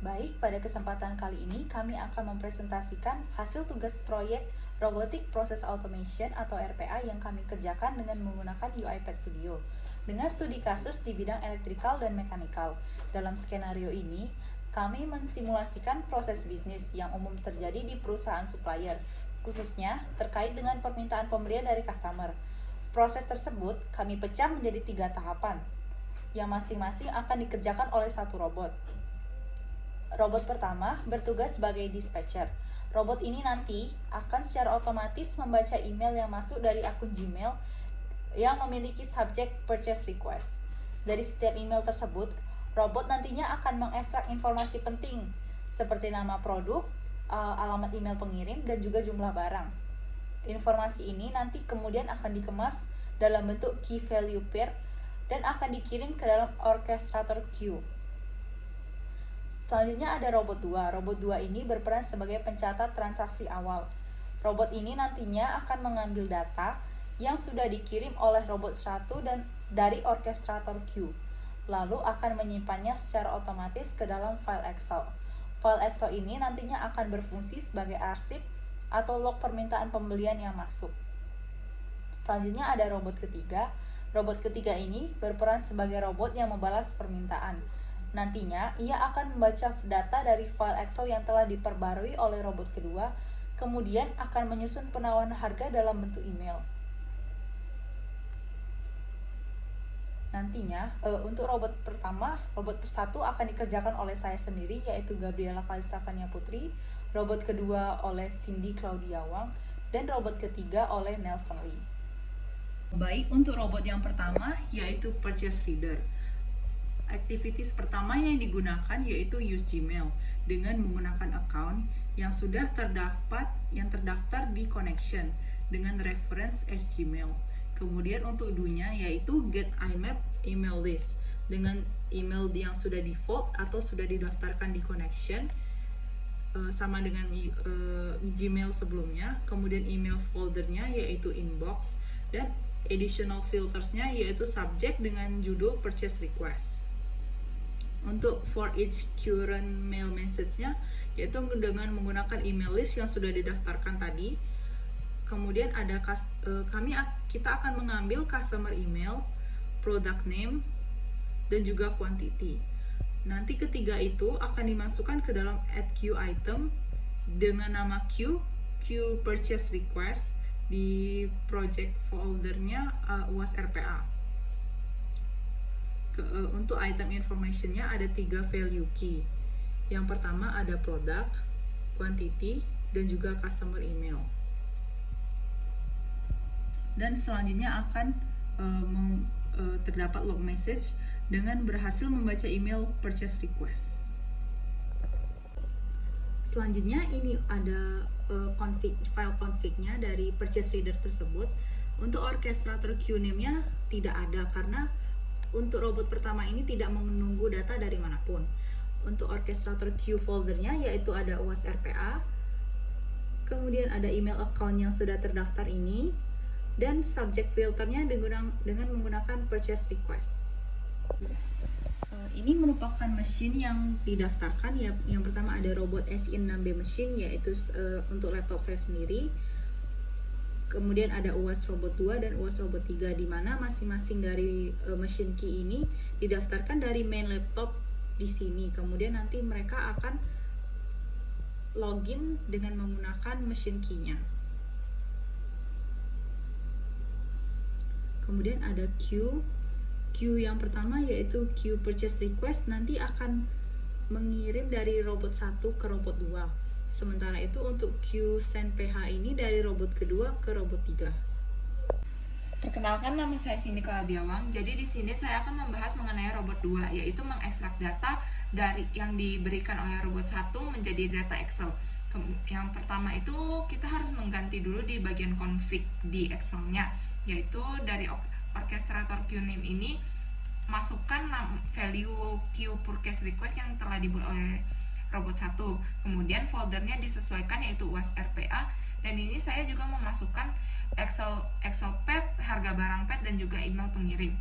Baik, pada kesempatan kali ini kami akan mempresentasikan hasil tugas proyek Robotic Process Automation atau RPA yang kami kerjakan dengan menggunakan UiPath Studio dengan studi kasus di bidang elektrikal dan mekanikal. Dalam skenario ini, kami mensimulasikan proses bisnis yang umum terjadi di perusahaan supplier, khususnya terkait dengan permintaan pemberian dari customer. Proses tersebut kami pecah menjadi 3 tahapan, yang masing-masing akan dikerjakan oleh satu robot. Robot pertama bertugas sebagai dispatcher. Robot ini nanti akan secara otomatis membaca email yang masuk dari akun Gmail yang memiliki subjek purchase request. Dari setiap email tersebut, robot nantinya akan mengekstrak informasi penting seperti nama produk, alamat email pengirim, dan juga jumlah barang. Informasi ini nanti kemudian akan dikemas dalam bentuk key value pair dan akan dikirim ke dalam orchestrator queue. Selanjutnya ada robot 2. Robot 2 ini berperan sebagai pencatat transaksi awal. Robot ini nantinya akan mengambil data yang sudah dikirim oleh robot 1 dan dari orchestrator queue, lalu akan menyimpannya secara otomatis ke dalam file Excel. File Excel ini nantinya akan berfungsi sebagai arsip atau log permintaan pembelian yang masuk. Selanjutnya ada robot ketiga. Robot ketiga ini berperan sebagai robot yang membalas permintaan. Nantinya, ia akan membaca data dari file Excel yang telah diperbarui oleh robot kedua, kemudian akan menyusun penawaran harga dalam bentuk email. Nantinya, untuk robot pertama, robot satu akan dikerjakan oleh saya sendiri, yaitu Gabriela Kalistafania Putri, robot kedua oleh Cindy Claudia Wang, dan robot ketiga oleh Nelson Lee. Baik, untuk robot yang pertama, yaitu Purchase Reader. Activities pertama yang digunakan yaitu use Gmail dengan menggunakan account yang sudah terdaftar di connection dengan reference as Gmail. Kemudian untuk do-nya yaitu get IMAP email list dengan email yang sudah default atau sudah didaftarkan di connection sama dengan Gmail sebelumnya. Kemudian email foldernya yaitu inbox dan additional filtersnya yaitu subject dengan judul purchase request. Untuk for each current mail message-nya yaitu dengan menggunakan email list yang sudah didaftarkan tadi. Kemudian ada kita akan mengambil customer email, product name, dan juga quantity. Nanti ketiga itu akan dimasukkan ke dalam add queue item dengan nama queue purchase request di project foldernya UAS RPA. Untuk item information-nya ada 3 value key. Yang pertama ada product, quantity, dan juga customer email. Dan selanjutnya akan terdapat log message dengan berhasil membaca email purchase request. Selanjutnya ini ada file config-nya dari purchase reader tersebut. Untuk orchestrator queue name-nya tidak ada karena untuk robot pertama ini tidak menunggu data dari manapun. Untuk orchestrator queue foldernya yaitu ada UAS RPA, kemudian ada email account yang sudah terdaftar ini, dan subject filternya dengan menggunakan purchase request. Ini merupakan mesin yang didaftarkan. Yang pertama ada robot SI6B machine yaitu untuk laptop saya sendiri. Kemudian ada UAS robot 2 dan UAS robot 3 di mana masing-masing dari mesin key ini didaftarkan dari main laptop di sini. Kemudian nanti mereka akan login dengan menggunakan mesin key-nya. Kemudian ada queue yang pertama yaitu queue purchase request nanti akan mengirim dari robot 1 ke robot 2. Sementara itu untuk queue send PH ini dari robot kedua ke robot 3. Perkenalkan, nama saya Cindy Claudia Wang. Jadi di sini saya akan membahas mengenai robot 2, yaitu mengekstrak data dari yang diberikan oleh robot 1 menjadi data Excel. Yang pertama itu kita harus mengganti dulu di bagian config di Excel-nya, yaitu dari orchestrator queue name ini masukkan value queue purchase request yang telah dibuat oleh robot 1. Kemudian foldernya disesuaikan yaitu UAS RPA, dan ini saya juga memasukkan Excel pad, harga barang pad, dan juga email pengirim.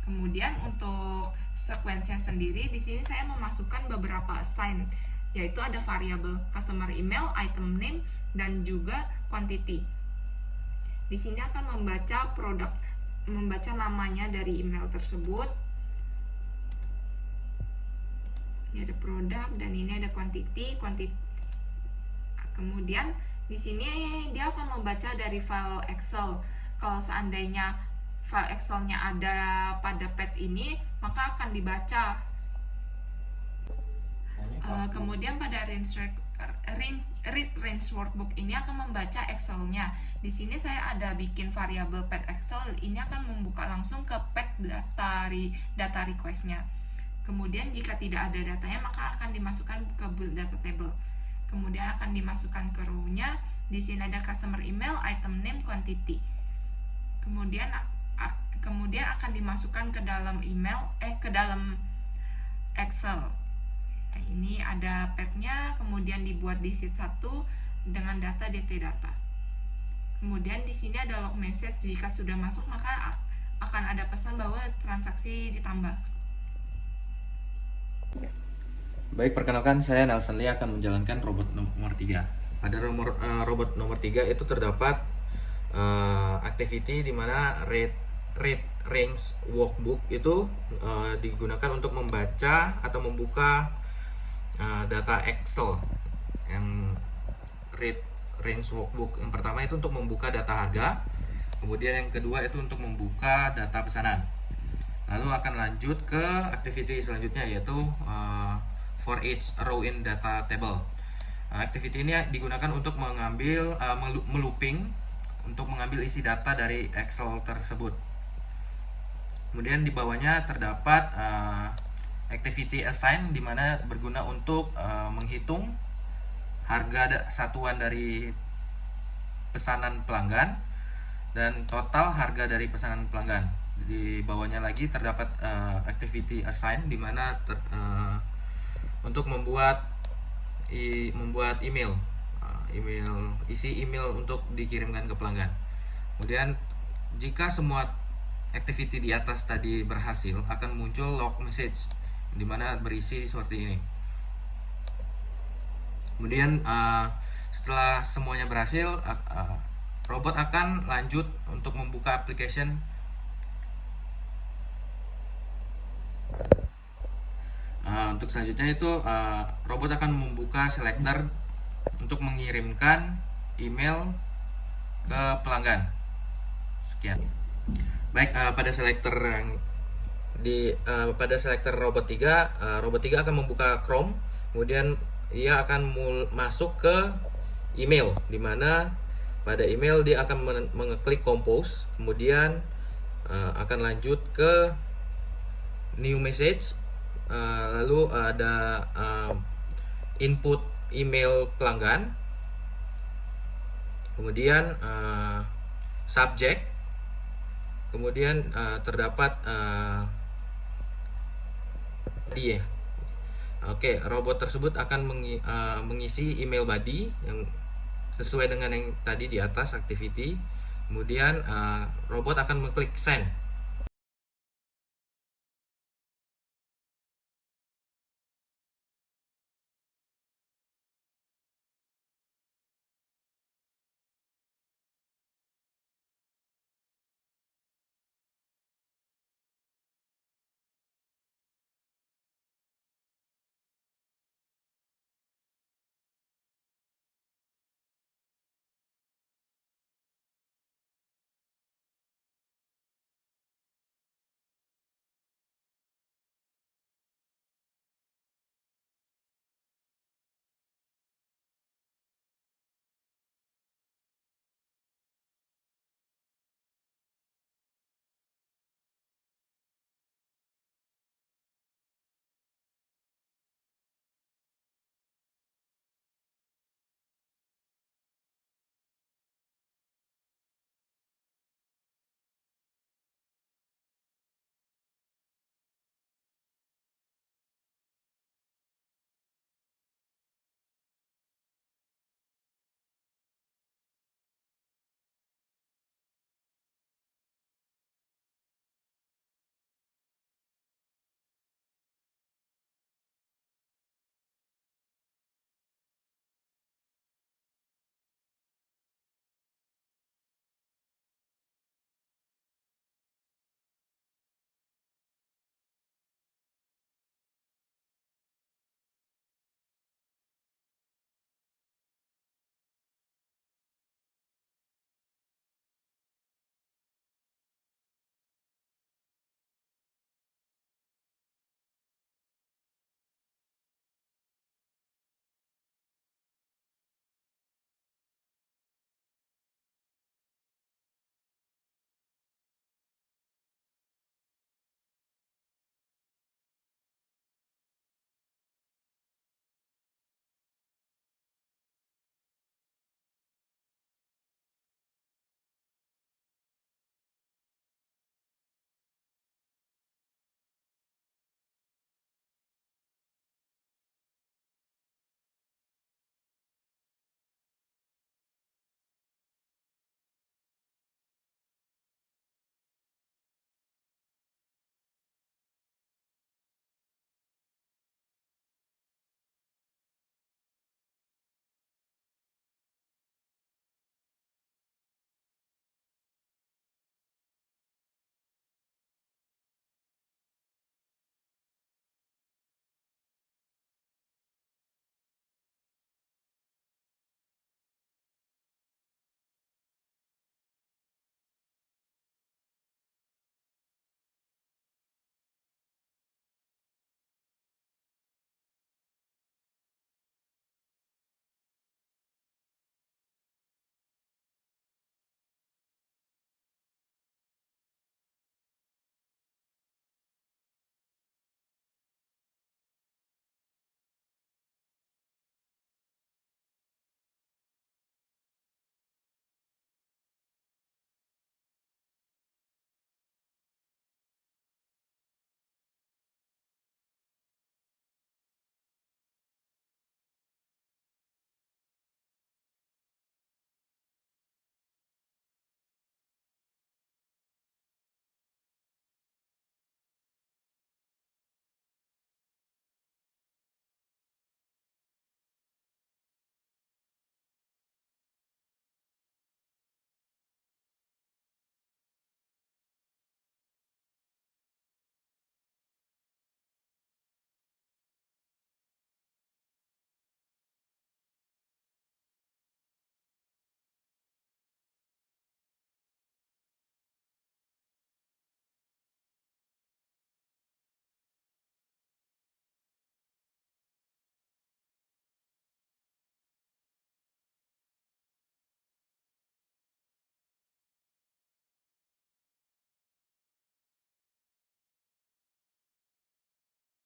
Kemudian untuk sequence-nya sendiri di sini saya memasukkan beberapa assign, yaitu ada variabel customer email, item name, dan juga quantity. Di sini akan membaca namanya dari email tersebut. Ini ada produk dan ini ada quantity. Kemudian di sini dia akan membaca dari file Excel. Kalau seandainya file Excel-nya ada pada pad ini, maka akan dibaca. Kemudian pada read range workbook ini akan membaca Excel-nya. Di sini saya ada bikin variabel pad Excel, ini akan membuka langsung ke pad data request-nya. Kemudian jika tidak ada datanya, maka akan dimasukkan ke build data table. Kemudian akan dimasukkan ke row-nya. Di sini ada customer email, item name, quantity. Kemudian akan dimasukkan ke dalam ke dalam Excel. Nah, ini ada pad-nya, kemudian dibuat di sheet 1 dengan data DT data. Kemudian di sini ada log message, jika sudah masuk maka akan ada pesan bahwa transaksi ditambah. Baik, perkenalkan saya Nelson Lee akan menjalankan robot nomor 3. Pada robot nomor 3 itu terdapat activity di mana read range workbook itu digunakan untuk membaca atau membuka data Excel. Yang read range workbook yang pertama itu untuk membuka data harga, kemudian yang kedua itu untuk membuka data pesanan. Lalu akan lanjut ke activity selanjutnya, yaitu for each row in data table. Activity ini digunakan untuk mengambil melooping untuk mengambil isi data dari Excel tersebut. Kemudian di bawahnya terdapat activity assign, di mana berguna untuk menghitung harga satuan dari pesanan pelanggan dan total harga dari pesanan pelanggan. Di bawahnya lagi terdapat activity assign, di mana untuk membuat email isi email untuk dikirimkan ke pelanggan. Kemudian jika semua activity di atas tadi berhasil, akan muncul log message di mana berisi seperti ini. Kemudian setelah semuanya berhasil, robot akan lanjut untuk membuka application. Untuk selanjutnya itu robot akan membuka selector untuk mengirimkan email ke pelanggan. Sekian. Baik, pada selector robot 3, robot 3 akan membuka Chrome, kemudian ia akan masuk ke email, di mana pada email dia akan mengeklik compose, kemudian akan lanjut ke new message, lalu ada input email pelanggan, kemudian subject, kemudian terdapat body ya. Oke, robot tersebut akan mengisi email body yang sesuai dengan yang tadi di atas activity. Kemudian robot akan mengklik send.